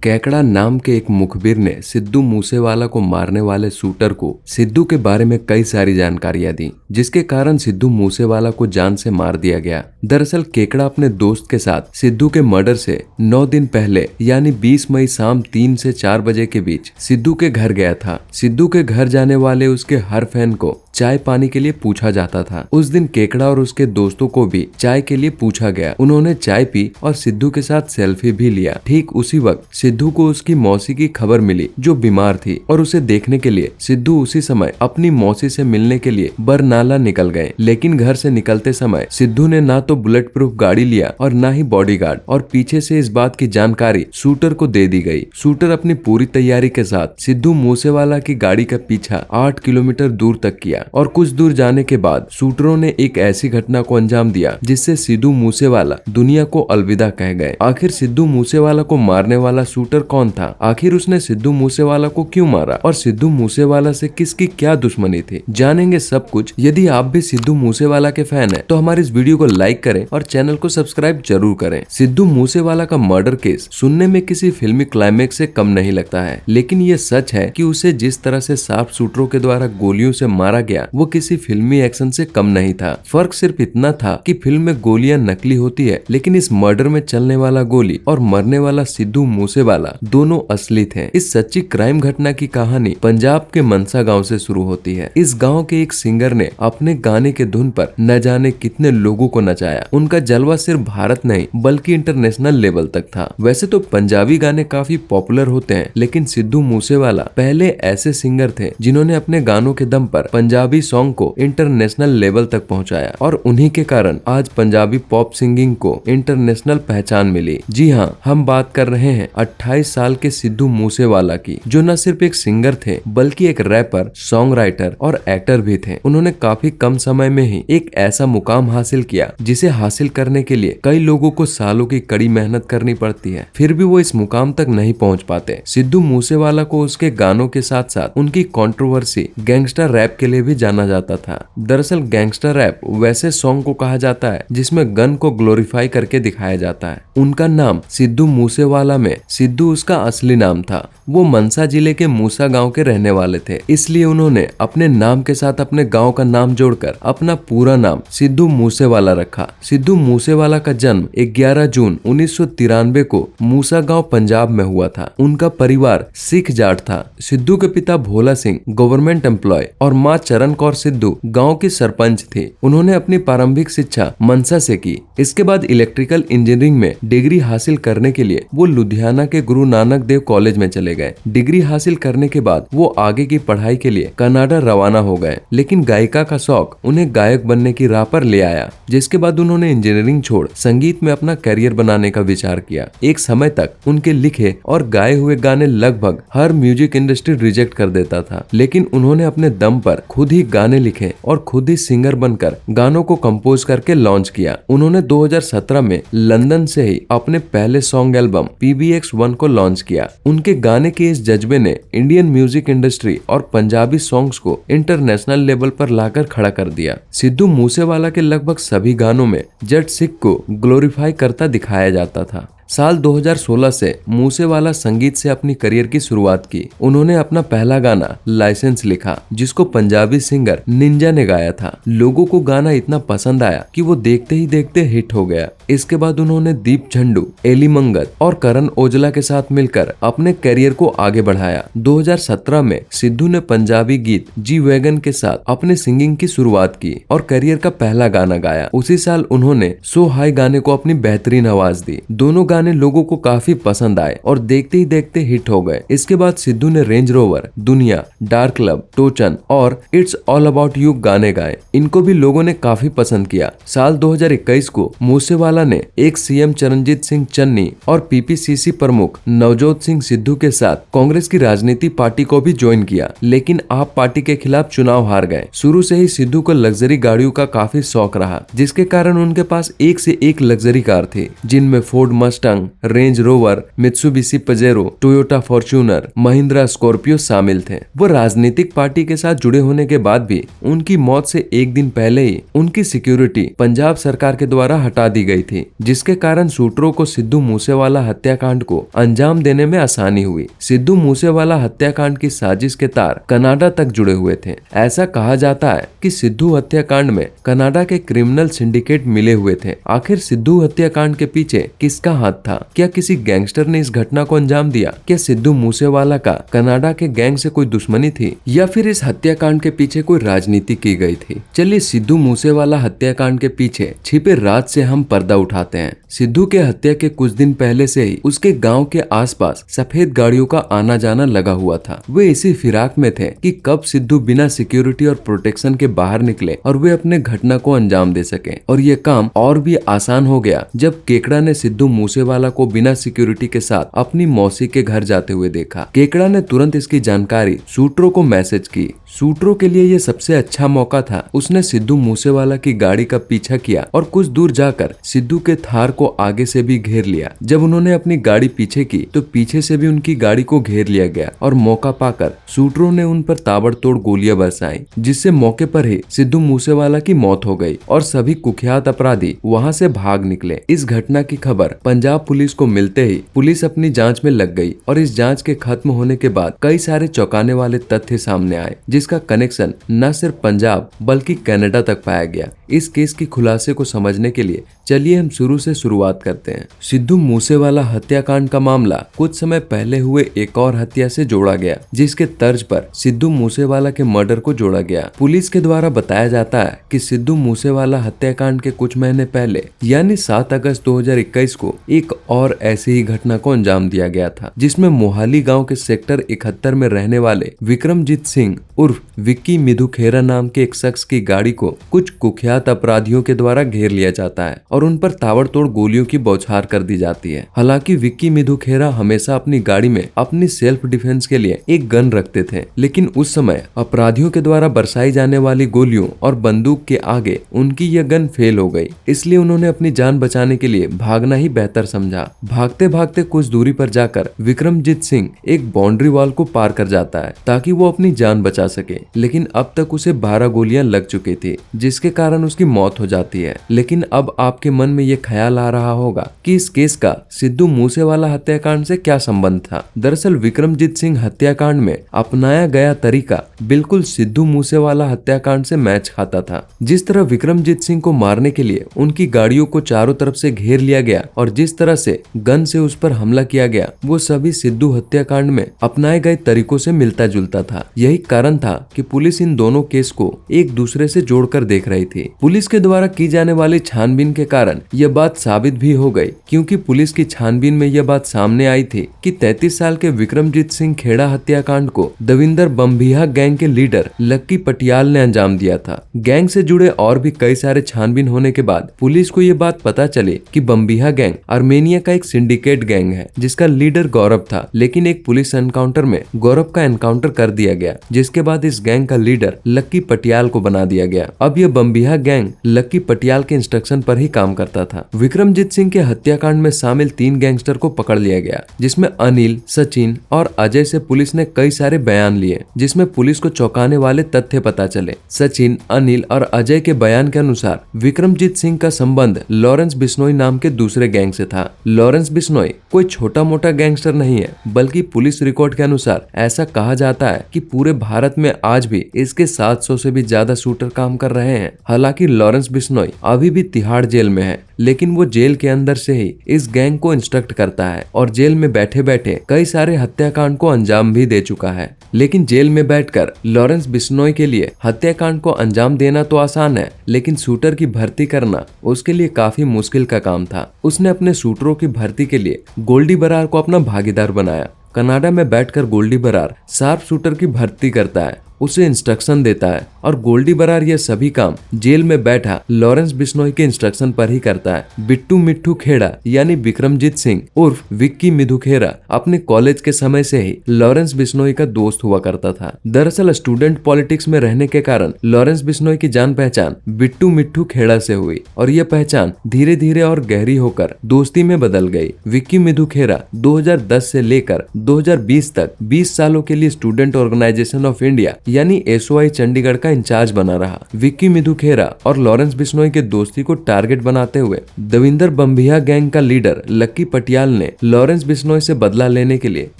केकड़ा नाम के एक मुखबिर ने सिद्धू मूसेवाला को मारने वाले शूटर को सिद्धू के बारे में कई सारी जानकारियां दी, जिसके कारण सिद्धू मूसेवाला को जान से मार दिया गया। दरअसल केकड़ा अपने दोस्त के साथ सिद्धू के मर्डर से 9 दिन पहले यानी 20 मई शाम 3 से 4 बजे के बीच सिद्धू के घर गया था। सिद्धू के घर जाने वाले उसके हर फैन को चाय पानी के लिए पूछा जाता था। उस दिन केकड़ा और उसके दोस्तों को भी चाय के लिए पूछा गया। उन्होंने चाय पी और सिद्धू के साथ सेल्फी भी लिया। ठीक उसी वक्त सिद्धू को उसकी मौसी की खबर मिली जो बीमार थी, और उसे देखने के लिए सिद्धू उसी समय अपनी मौसी से मिलने के लिए बरनाला निकल गए। लेकिन घर से निकलते समय सिद्धू ने ना तो बुलेट प्रूफ गाड़ी लिया और ना ही बॉडीगार्ड, और पीछे से इस बात की जानकारी शूटर को दे दी गई। शूटर अपनी पूरी तैयारी के साथ सिद्धू मूसेवाला की गाड़ी का पीछा 8 किलोमीटर दूर तक किया, और कुछ दूर जाने के बाद शूटरों ने एक ऐसी घटना को अंजाम दिया जिससे सिद्धू मूसेवाला दुनिया को अलविदा कह गए। आखिर सिद्धू मूसेवाला को मारने वाला शूटर कौन था? आखिर उसने सिद्धू मूसेवाला को क्यों मारा और सिद्धू मूसेवाला से किसकी क्या दुश्मनी थी? जानेंगे सब कुछ। यदि आप भी सिद्धू मूसेवाला के फैन हैं तो हमारी इस वीडियो को लाइक करें और चैनल को सब्सक्राइब जरूर करें। सिद्धू मूसेवाला का मर्डर केस सुनने में किसी फिल्मी क्लाइमेक्स से कम नहीं लगता है, लेकिन ये सच है कि उसे जिस तरह से शार्प शूटरों के द्वारा गोलियों से मारा गया वो किसी फिल्मी एक्शन से कम नहीं था। फर्क सिर्फ इतना था कि फिल्म में गोलियां नकली होती है, लेकिन इस मर्डर में चलने वाला गोली और मरने वाला सिद्धू मूसेवाला दोनों असली थे। इस सच्ची क्राइम घटना की कहानी पंजाब के मनसा गांव से शुरू होती है। इस गांव के एक सिंगर ने अपने गाने के धुन पर न जाने कितने लोगों को नचाया। उनका जलवा सिर्फ भारत नहीं बल्कि इंटरनेशनल लेवल तक था। वैसे तो पंजाबी गाने काफी पॉपुलर होते हैं, लेकिन सिद्धू मूसेवाला पहले ऐसे सिंगर थे जिन्होंने अपने गानों के दम पर पंजाबी सॉन्ग को इंटरनेशनल लेवल तक पहुंचाया, और उन्हीं के कारण आज पंजाबी पॉप सिंगिंग को इंटरनेशनल पहचान मिली। जी हाँ, हम बात कर रहे हैं 28 साल के सिद्धू मूसेवाला की, जो न सिर्फ एक सिंगर थे बल्कि एक रैपर, सॉन्ग राइटर और एक्टर भी थे। उन्होंने काफी कम समय में ही एक ऐसा मुकाम हासिल किया जिसे हासिल करने के लिए कई लोगों को सालों की कड़ी मेहनत करनी पड़ती है, फिर भी वो इस मुकाम तक नहीं पहुंच पाते। सिद्धू मूसेवाला को उसके गानों के साथ साथ उनकी कंट्रोवर्सी गैंगस्टर रैप के लिए भी जाना जाता था। दरअसल गैंगस्टर रैप वैसे सॉन्ग को कहा जाता है जिसमें गन को ग्लोरीफाई करके दिखाया जाता है। उनका नाम सिद्धू मूसेवाला में सिद्धू उसका असली नाम था। वो मनसा जिले के मूसा गांव के रहने वाले थे, इसलिए उन्होंने अपने नाम के साथ अपने गांव का नाम जोड़कर अपना पूरा नाम सिद्धू मूसेवाला रखा। सिद्धू मूसेवाला का जन्म 11 जून 1993 को मूसा गांव पंजाब में हुआ था। उनका परिवार सिख जाट था। सिद्धू के पिता भोला सिंह गवर्नमेंट एम्प्लॉय और माँ चरण कौर सिद्धू गांव की सरपंच थी। उन्होंने अपनी प्रारंभिक शिक्षा मनसा से की। इसके बाद इलेक्ट्रिकल इंजीनियरिंग में डिग्री हासिल करने के लिए वो लुधियाना के गुरु नानक देव कॉलेज में चले गए। डिग्री हासिल करने के बाद वो आगे की पढ़ाई के लिए कनाडा रवाना हो गए, लेकिन गायिका का शौक उन्हें गायक बनने की राह पर ले आया, जिसके बाद उन्होंने इंजीनियरिंग छोड़ संगीत में अपना करियर बनाने का विचार किया। एक समय तक उनके लिखे और गाए हुए गाने लगभग हर म्यूजिक इंडस्ट्री रिजेक्ट कर देता था, लेकिन उन्होंने अपने दम पर खुद ही गाने लिखे और खुद ही सिंगर बनकर गानों को कंपोज करके लॉन्च किया। उन्होंने 2017 में लंदन से ही अपने पहले सॉन्ग एल्बम PBX1 को लॉन्च किया। उनके गाने के इस जज्बे ने इंडियन म्यूजिक इंडस्ट्री और पंजाबी सॉन्ग्स को इंटरनेशनल लेवल पर लाकर खड़ा कर दिया। सिद्धू मूसेवाला के लगभग सभी गानों में जट सिख को ग्लोरीफाई करता दिखाया जाता था। साल 2016 से मूसेवाला संगीत से अपनी करियर की शुरुआत की। उन्होंने अपना पहला गाना लाइसेंस लिखा, जिसको पंजाबी सिंगर निंजा ने गाया था। लोगों को गाना इतना पसंद आया कि वो देखते ही देखते हिट हो गया। इसके बाद उन्होंने दीप झंडू, एली मंगत और करण ओजला के साथ मिलकर अपने करियर को आगे बढ़ाया। 2017 में सिद्धू ने पंजाबी गीत जी वैगन के साथ अपने सिंगिंग की शुरुआत की और करियर का पहला गाना गाया। उसी साल उन्होंने सो हाई गाने को अपनी बेहतरीन आवाज दी। दोनों गाने लोगों को काफी पसंद आए और देखते ही देखते हिट हो गए। इसके बाद सिद्धू ने रेंज रोवर, दुनिया, डार्क क्लब, टोचन और इट्स ऑल अबाउट यू गाने गाए। इनको भी लोगों ने काफी पसंद किया। साल 2021 को मूसेवाला ने एक CM चरणजीत सिंह चन्नी और PPCC प्रमुख नवजोत सिंह सिद्धू के साथ कांग्रेस की राजनीति पार्टी को भी ज्वाइन किया, लेकिन आप पार्टी के खिलाफ चुनाव हार गए। शुरू से ही सिद्धू को लग्जरी गाड़ियों का काफी शौक रहा, जिसके कारण उनके पास एक से एक लग्जरी कार थी, जिनमें Ford Mustang, Mustang, range rover, Mitsubishi Pajero, Toyota Fortuner, Mahindra Scorpio शामिल थे। वो राजनीतिक पार्टी के साथ जुड़े होने के बाद भी उनकी मौत से एक दिन पहले ही उनकी सिक्योरिटी पंजाब सरकार के द्वारा हटा दी गई थी, जिसके कारण शूटरों को सिद्धू मूसेवाला हत्याकांड को अंजाम देने में आसानी हुई। सिद्धू मूसेवाला हत्याकांड की साजिश के तार कनाडा तक जुड़े हुए थे। ऐसा कहा जाता है कि सिद्धू हत्याकांड में कनाडा के क्रिमिनल सिंडिकेट मिले हुए थे। आखिर सिद्धू हत्याकांड के पीछे किसका हाथ था? क्या किसी गैंगस्टर ने इस घटना को अंजाम दिया? क्या सिद्धू मूसेवाला का कनाडा के गैंग से कोई दुश्मनी थी, या फिर इस हत्याकांड के पीछे कोई राजनीति की गई थी? चलिए सिद्धू मूसेवाला हत्याकांड के पीछे छिपे राज से हम पर्दा उठाते हैं। सिद्धू के हत्या के कुछ दिन पहले से ही उसके गांव के आसपास सफेद गाड़ियों का आना जाना लगा हुआ था। वे इसी फिराक में थे कि कब सिद्धू बिना सिक्योरिटी और प्रोटेक्शन के बाहर निकले और वे अपने घटना को अंजाम दे सके। और ये काम और भी आसान हो गया जब केकड़ा ने सिद्धू मूसेवाला को बिना सिक्योरिटी के साथ अपनी मौसी के घर जाते हुए देखा। केकड़ा ने तुरंत इसकी जानकारी शूटरों को मैसेज की। शूटरों के लिए ये सबसे अच्छा मौका था। उसने सिद्धू मूसेवाला की गाड़ी का पीछा किया और कुछ दूर जाकर सिद्धू के थार को आगे से भी घेर लिया। जब उन्होंने अपनी गाड़ी पीछे की तो पीछे से भी उनकी गाड़ी को घेर लिया गया और मौका पाकर शूटरों ने उन पर ताबड़तोड़ गोलियां बरसाई, जिससे मौके पर ही सिद्धू मूसेवाला की मौत हो गई और सभी कुख्यात अपराधी वहां से भाग निकले। इस घटना की खबर पंजाब पुलिस को मिलते ही पुलिस अपनी जांच में लग गई और इस जांच के खत्म होने के बाद कई सारे चौंकाने वाले तथ्य सामने आए, जिसका कनेक्शन न सिर्फ पंजाब बल्कि कनाडा तक पाया गया। इस केस की खुलासे को समझने के लिए चलिए हम शुरू से शुरुआत करते हैं। सिद्धू मूसेवाला हत्याकांड का मामला कुछ समय पहले हुए एक और हत्या से जोड़ा गया, जिसके तर्ज पर सिद्धू मूसेवाला के मर्डर को जोड़ा गया। पुलिस के द्वारा बताया जाता है कि सिद्धू मूसेवाला हत्याकांड के कुछ महीने पहले यानी 7 अगस्त 2021 को एक और ऐसी ही घटना को अंजाम दिया गया था, जिसमें मोहाली गांव के सेक्टर 71 में रहने वाले विक्रमजीत सिंह उर्फ विक्की मिधु खेरा नाम के एक शख्स की गाड़ी को कुछ कुख्यात अपराधियों के द्वारा घेर लिया जाता है और उन पर ताबड़तोड़ गोलियों की बौछार कर दी जाती है। हालांकि विक्की मिधु खेरा हमेशा अपनी गाड़ी में अपनी सेल्फ डिफेंस के लिए एक गन रखते थे, लेकिन उस समय अपराधियों के द्वारा बरसाई जाने वाली गोलियों और बंदूक के आगे उनकी यह गन फेल हो गई। इसलिए उन्होंने अपनी जान बचाने के लिए भागना ही बेहतर समझा। भागते भागते कुछ दूरी पर जाकर विक्रमजीत सिंह एक बाउंड्री वॉल को पार कर जाता है ताकि वो अपनी जान बचा सके, लेकिन अब तक उसे 12 गोलियां लग चुकी थी, जिसके कारण उसकी मौत हो जाती है। लेकिन अब आपके मन में ये ख्याल आ रहा होगा कि इस केस का सिद्धू मूसेवाला हत्याकांड से क्या संबंध था। दरअसल विक्रमजीत सिंह हत्याकांड में अपनाया गया तरीका बिल्कुल सिद्धू मूसेवाला हत्याकांड से मैच खाता था। जिस तरह विक्रमजीत सिंह को मारने के लिए उनकी गाड़ियों को चारों तरफ से घेर लिया गया और जिस तरह से गन से उस पर हमला किया गया, वो सभी सिद्धू हत्याकांड में अपनाए गए तरीकों से मिलता जुलता था। यही कारण था कि पुलिस इन दोनों केस को एक दूसरे से जोड़कर देख रही थी। पुलिस के द्वारा की जाने वाली छानबीन के कारण यह बात साबित भी हो गई, क्योंकि पुलिस की छानबीन में यह बात सामने आई थी कि 33 साल के विक्रमजीत सिंह खेड़ा हत्याकांड को दविंदर बम्बिहा गैंग के लीडर लक्की पटियाल ने अंजाम दिया था। गैंग से जुड़े और भी कई सारे छानबीन होने के बाद पुलिस को यह बात पता चली कि बम्बिहा गैंग आर्मेनिया का एक सिंडिकेट गैंग है, जिसका लीडर गौरव था। लेकिन एक पुलिस एनकाउंटर में गौरव का एनकाउंटर कर दिया गया, जिसके बाद इस गैंग का लीडर लक्की पटियाल को बना दिया गया। अब यह बम्बिहा गैंग लक्की पटियाल के इंस्ट्रक्शन पर ही काम करता था। विक्रमजीत सिंह के हत्याकांड में शामिल 3 गैंगस्टर को पकड़ लिया गया, जिसमें अनिल, सचिन और अजय से पुलिस ने कई सारे बयान लिए, जिसमें पुलिस को चौंकाने वाले तथ्य पता चले। सचिन, अनिल और अजय के बयान के अनुसार विक्रमजीत सिंह का संबंध लॉरेंस बिश्नोई नाम के दूसरे गैंग से था। लॉरेंस बिश्नोई कोई छोटा मोटा गैंगस्टर नहीं है, बल्कि पुलिस रिकॉर्ड के अनुसार ऐसा कहा जाता है कि पूरे भारत में आज भी इसके 700 से भी ज्यादा शूटर काम कर रहे हैं। हालांकि लॉरेंस बिश्नोई अभी भी तिहाड़ जेल में है, लेकिन वो जेल के अंदर से ही इस गैंग को इंस्ट्रक्ट करता है और जेल में बैठे बैठे कई सारे हत्याकांड को अंजाम भी दे चुका है। लेकिन जेल में बैठकर लॉरेंस बिश्नोई के लिए हत्याकांड को अंजाम देना तो आसान है, लेकिन शूटर की भर्ती करना उसके लिए काफी मुश्किल का काम था। उसने अपने शूटरों की भर्ती के लिए गोल्डी बरार को अपना भागीदार बनाया। कनाडा में बैठकर गोल्डी बरार शार्प शूटर की भर्ती करता है उसे इंस्ट्रक्शन देता है और गोल्डी बरार यह सभी काम जेल में बैठा लॉरेंस बिश्नोई के इंस्ट्रक्शन पर ही करता है। बिट्टू मिट्टू खेड़ा यानी विक्रमजीत सिंह उर्फ विक्की मिधु खेड़ा अपने कॉलेज के समय से ही लॉरेंस बिश्नोई का दोस्त हुआ करता था। दरअसल स्टूडेंट पॉलिटिक्स में रहने के कारण लॉरेंस बिश्नोई की जान पहचान बिट्टू मिट्टू खेड़ा से हुई और यह पहचान धीरे धीरे और गहरी होकर दोस्ती में बदल गई। विक्की मिधु खेड़ा 2010 से लेकर 2020 तक 20 सालों के लिए स्टूडेंट ऑर्गेनाइजेशन ऑफ इंडिया यानी एसओआई चंडीगढ़ का इंचार्ज बना रहा। विक्की मिधु खेड़ा और लॉरेंस बिश्नोई के दोस्ती को टारगेट बनाते हुए देविंदर बम्बिया गैंग का लीडर लक्की पटियाल ने लॉरेंस बिश्नोई से बदला लेने के लिए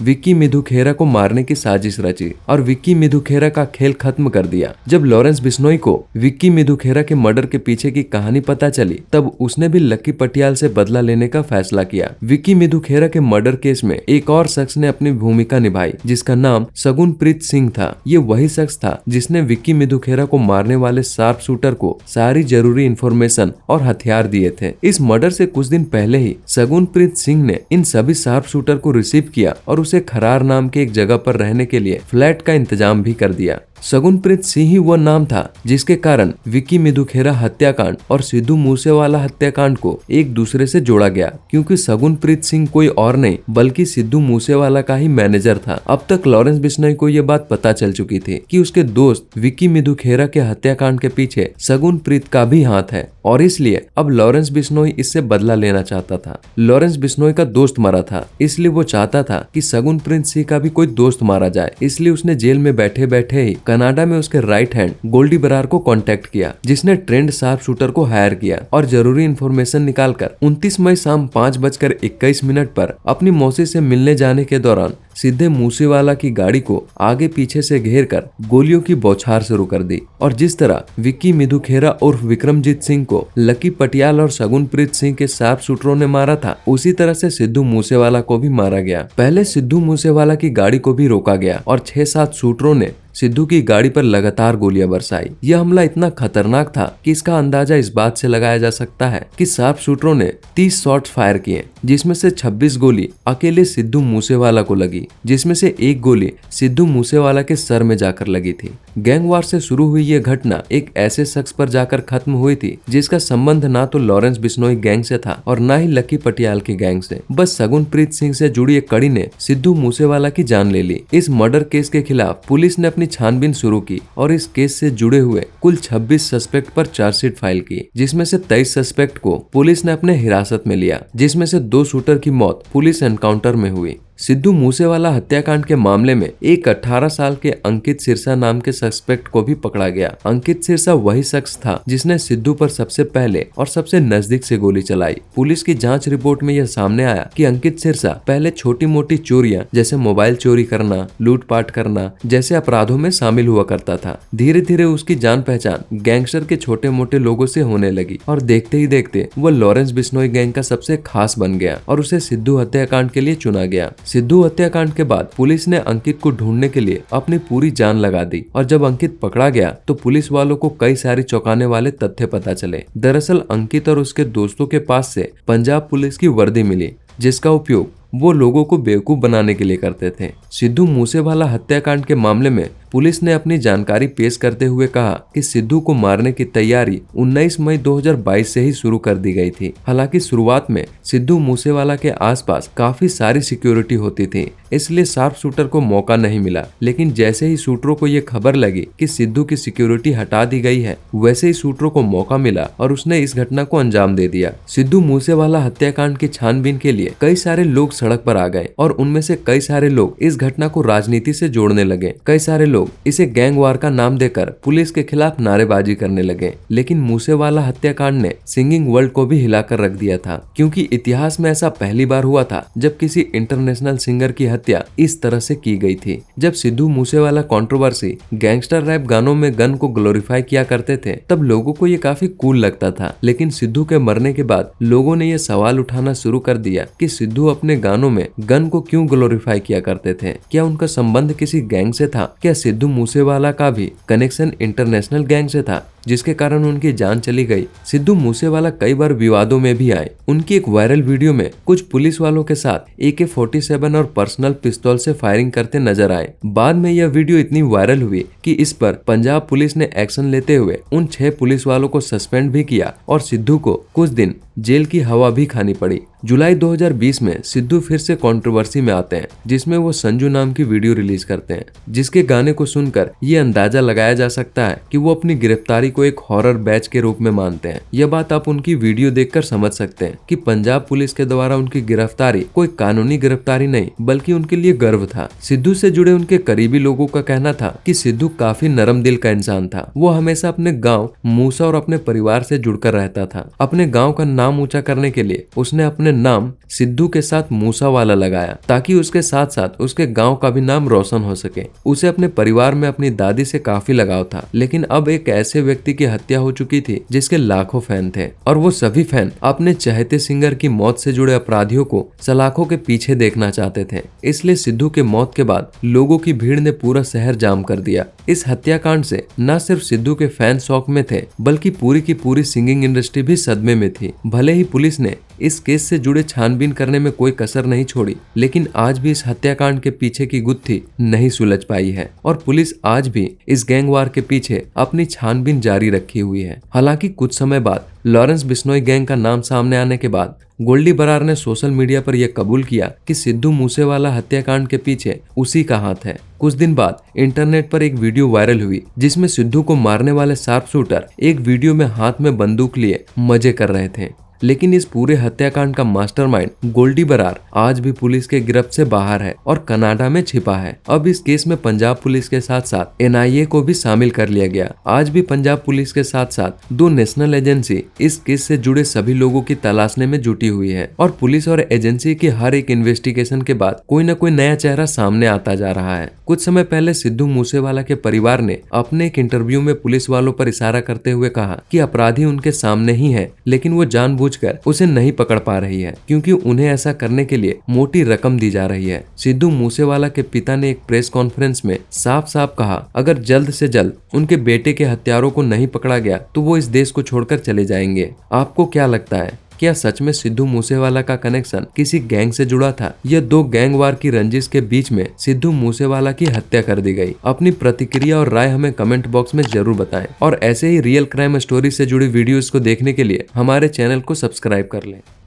विक्की मिधु खेड़ा को मारने की साजिश रची और विक्की मिधु खेड़ा का खेल खत्म कर दिया। जब लॉरेंस बिश्नोई को विक्की मिधु खेड़ा के मर्डर के पीछे की कहानी पता चली तब उसने भी लक्की पटियाल से बदला लेने का फैसला किया। विक्की मिधु खेड़ा के मर्डर केस में एक और शख्स ने अपनी भूमिका निभाई जिसका नाम सगुनप्रीत सिंह था। ये वही शख्स था जिसने विक्की मिधु खेड़ा को मारने वाले शार्प शूटर को सारी जरूरी इंफॉर्मेशन और हथियार दिए थे। इस मर्डर से कुछ दिन पहले ही सगुनप्रीत सिंह ने इन सभी शार्प शूटर को रिसीव किया और उसे खरार नाम के एक जगह पर रहने के लिए फ्लैट का इंतजाम भी कर दिया। सगुनप्रीत सिंह ही वह नाम था जिसके कारण विक्की मिधु खेड़ा हत्याकांड और सिद्धू मूसेवाला हत्याकांड को एक दूसरे से जोड़ा गया, क्योंकि सगुनप्रीत सिंह कोई और नहीं बल्कि सिद्धू मूसेवाला का ही मैनेजर था। अब तक लॉरेंस बिश्नोई को यह बात पता चल चुकी थी कि उसके दोस्त विक्की मिधु खेड़ा के हत्याकांड के पीछे सगुनप्रीत का भी हाथ है और इसलिए अब लॉरेंस बिश्नोई इससे बदला लेना चाहता था। लॉरेंस बिश्नोई का दोस्त मरा था, इसलिए वो चाहता था कि सगुनप्रीत सिंह का भी कोई दोस्त मारा जाए। इसलिए उसने जेल में बैठे बैठे ही कनाडा में उसके राइट हैंड गोल्डी बरार को कांटेक्ट किया, जिसने ट्रेंड शार्प शूटर को हायर किया और जरूरी इंफॉर्मेशन निकालकर 29 मई शाम 5:21 पर अपनी मौसी से मिलने जाने के दौरान सीधे मूसेवाला की गाड़ी को आगे पीछे से घेर कर गोलियों की बौछार शुरू कर दी। और जिस तरह विक्की मिधु खेड़ा उर्फ विक्रमजीत सिंह को लकी पटियाल और सगुनप्रीत सिंह के शार्प शूटरों ने मारा था, उसी तरह से सिद्धू मूसेवाला को भी मारा गया। पहले सिद्धू मूसेवाला की गाड़ी को भी रोका गया और 6-7 शूटरों ने सिद्धू की गाड़ी पर लगातार गोलियां बरसाई। यह हमला इतना खतरनाक था कि इसका अंदाजा इस बात से लगाया जा सकता है कि शार्प शूटरों ने 30 शॉट फायर किए, जिसमें से 26 गोली अकेले सिद्धू मूसेवाला को लगी, जिसमें से एक गोली सिद्धू मूसेवाला के सर में जाकर लगी थी। गैंगवार से शुरू हुई यह घटना एक ऐसे शख्स पर जाकर खत्म हुई थी जिसका संबंध ना तो लॉरेंस बिश्नोई गैंग से था और ना ही लकी पटियाल की गैंग से। बस सगुनप्रीत सिंह से जुड़ी एक कड़ी ने सिद्धू मूसेवाला की जान ले ली। इस मर्डर केस के खिलाफ पुलिस ने अपनी छानबीन शुरू की और इस केस से जुड़े हुए कुल 26 सस्पेक्ट पर चार्जशीट फाइल की, जिसमें से 23 सस्पेक्ट को पुलिस ने अपने हिरासत में लिया, जिसमें से 2 शूटर की मौत पुलिस एनकाउंटर में हुई। सिद्धू मूसेवाला हत्याकांड के मामले में एक 18 साल के अंकित सिरसा नाम के सस्पेक्ट को भी पकड़ा गया। अंकित सिरसा वही शख्स था जिसने सिद्धू पर सबसे पहले और सबसे नजदीक से गोली चलाई। पुलिस की जांच रिपोर्ट में यह सामने आया कि अंकित सिरसा पहले छोटी मोटी चोरियां जैसे मोबाइल चोरी करना, लूटपाट करना जैसे अपराधों में शामिल हुआ करता था। धीरे धीरे उसकी जान पहचान गैंगस्टर के छोटे मोटे लोगों से होने लगी और देखते ही देखते वह लॉरेंस बिश्नोई गैंग का सबसे खास बन गया और उसे सिद्धू हत्याकांड के लिए चुना गया। सिद्धू हत्याकांड के बाद पुलिस ने अंकित को ढूंढने के लिए अपनी पूरी जान लगा दी और जब अंकित पकड़ा गया तो पुलिस वालों को कई सारे चौंकाने वाले तथ्य पता चले। दरअसल अंकित और उसके दोस्तों के पास से पंजाब पुलिस की वर्दी मिली, जिसका उपयोग वो लोगों को बेवकूफ बनाने के लिए करते थे। सिद्धू मूसेवाला हत्याकांड के मामले में पुलिस ने अपनी जानकारी पेश करते हुए कहा कि सिद्धू को मारने की तैयारी 19 मई 2022 से ही शुरू कर दी गई थी। हालांकि शुरुआत में सिद्धू मूसेवाला के आसपास काफी सारी सिक्योरिटी होती थी, इसलिए शार्प शूटर को मौका नहीं मिला। लेकिन जैसे ही शूटरों को ये खबर लगी कि सिद्धू की सिक्योरिटी हटा दी गई है, वैसे ही शूटरों को मौका मिला और उसने इस घटना को अंजाम दे दिया। सिद्धू मूसेवाला हत्याकांड की छानबीन के लिए कई सारे लोग सड़क पर आ गए और उनमें से कई सारे लोग इस घटना को राजनीति से जोड़ने लगे। कई सारे लोग इसे गैंगवार का नाम देकर पुलिस के खिलाफ नारेबाजी करने लगे। लेकिन मूसेवाला हत्याकांड ने सिंगिंग वर्ल्ड को भी हिलाकर रख दिया था, क्योंकि इतिहास में ऐसा पहली बार हुआ था जब किसी इंटरनेशनल सिंगर की हत्या इस तरह से की गई थी। जब Sidhu Moosewala controversy gangster rap गानों में गन को ग्लोरीफाई किया करते थे, तब लोगों को ये काफी कूल लगता था। लेकिन सिद्धू के मरने के बाद लोगों ने यह सवाल उठाना शुरू कर दिया कि सिद्धू अपने गानों में गन को क्यों ग्लोरीफाई किया करते थे। क्या उनका संबंध किसी गैंग से था? क्या सिद्धू मूसेवाला का भी कनेक्शन इंटरनेशनल गैंग से था जिसके कारण उनकी जान चली गई। सिद्धू मूसेवाला कई बार विवादों में भी आए। उनकी एक वायरल वीडियो में कुछ पुलिस वालों के साथ AK-47 और पर्सनल पिस्तौल से फायरिंग करते नजर आए। बाद में यह वीडियो इतनी वायरल हुई कि इस पर पंजाब पुलिस ने एक्शन लेते हुए उन 6 पुलिस वालों को सस्पेंड भी किया और सिद्धू को कुछ दिन जेल की हवा भी खानी पड़ी। जुलाई 2020 में सिद्धू फिर से कंट्रोवर्सी में आते हैं, जिसमें वो संजू नाम की वीडियो रिलीज करते हैं, जिसके गाने को सुनकर ये अंदाजा लगाया जा सकता है कि वो अपनी गिरफ्तारी को एक हॉरर बैच के रूप में मानते हैं। यह बात आप उनकी वीडियो देखकर समझ सकते हैं कि पंजाब पुलिस के द्वारा उनकी गिरफ्तारी कोई कानूनी गिरफ्तारी नहीं बल्कि उनके लिए गर्व था। सिद्धू से जुड़े उनके करीबी लोगों का कहना था कि सिद्धू काफी नरम दिल का इंसान था। वो हमेशा अपने गाँव मूसा और अपने परिवार से जुड़कर रहता था। अपने गाँव का नाम ऊंचा करने के लिए उसने अपने नाम सिद्धू के साथ मूसावाला लगाया, ताकि उसके साथ साथ उसके गांव का भी नाम रोशन हो सके। उसे अपने परिवार में अपनी दादी से काफी लगाव था, लेकिन अब एक ऐसे व्यक्ति की हत्या हो चुकी थी जिसके लाखों फैन थे और वो सभी फैन अपने चहेते सिंगर की मौत से जुड़े अपराधियों को सलाखों के पीछे देखना चाहते थे। इसलिए सिद्धू के मौत के बाद लोगों की भीड़ ने पूरा शहर जाम कर दिया। इस हत्याकांड से न सिर्फ सिद्धू के फैन शौक में थे, बल्कि पूरी की पूरी सिंगिंग इंडस्ट्री भी सदमे में थी। भले ही पुलिस ने इस केस से जुड़े छानबीन करने में कोई कसर नहीं छोड़ी, लेकिन आज भी इस हत्याकांड के पीछे की गुत्थी नहीं सुलझ पाई है और पुलिस आज भी इस गैंगवार के पीछे अपनी छानबीन जारी रखी हुई है। हालांकि कुछ समय बाद लॉरेंस बिश्नोई गैंग का नाम सामने आने के बाद गोल्डी बरार ने सोशल मीडिया पर यह कबूल किया कि सिद्धू मूसेवाला हत्याकांड के पीछे उसी का हाथ है। कुछ दिन बाद इंटरनेट पर एक वीडियो वायरल हुई जिसमें सिद्धू को मारने वाले शार्प शूटर एक वीडियो में हाथ में बंदूक लिए मजे कर रहे थे। लेकिन इस पूरे हत्याकांड का मास्टरमाइंड गोल्डी बरार आज भी पुलिस के गिरफ्त से बाहर है और कनाडा में छिपा है। अब इस केस में पंजाब पुलिस के साथ साथ NIA को भी शामिल कर लिया गया। आज भी पंजाब पुलिस के साथ साथ 2 नेशनल एजेंसी इस केस से जुड़े सभी लोगों की तलाशने में जुटी हुई है और पुलिस और एजेंसी की हर एक इन्वेस्टिगेशन के बाद कोई न कोई नया चेहरा सामने आता जा रहा है। कुछ समय पहले सिद्धू मूसेवाला के परिवार ने अपने एक इंटरव्यू में पुलिस वालों पर इशारा करते हुए कहा कि अपराधी उनके सामने ही है, लेकिन वो जानबूझकर उसे नहीं पकड़ पा रही है क्योंकि उन्हें ऐसा करने के लिए मोटी रकम दी जा रही है। सिद्धू मूसेवाला के पिता ने एक प्रेस कॉन्फ्रेंस में साफ साफ कहा, अगर जल्द से जल्द उनके बेटे के हत्यारों को नहीं पकड़ा गया तो वो इस देश को छोड़कर चले जाएंगे। आपको क्या लगता है, क्या सच में सिद्धू मूसेवाला का कनेक्शन किसी गैंग से जुड़ा था या 2 गैंगवार की रंजिश के बीच में सिद्धू मूसेवाला की हत्या कर दी गई? अपनी प्रतिक्रिया और राय हमें कमेंट बॉक्स में जरूर बताएं और ऐसे ही रियल क्राइम स्टोरी से जुड़ी वीडियोस को देखने के लिए हमारे चैनल को सब्सक्राइब कर लें।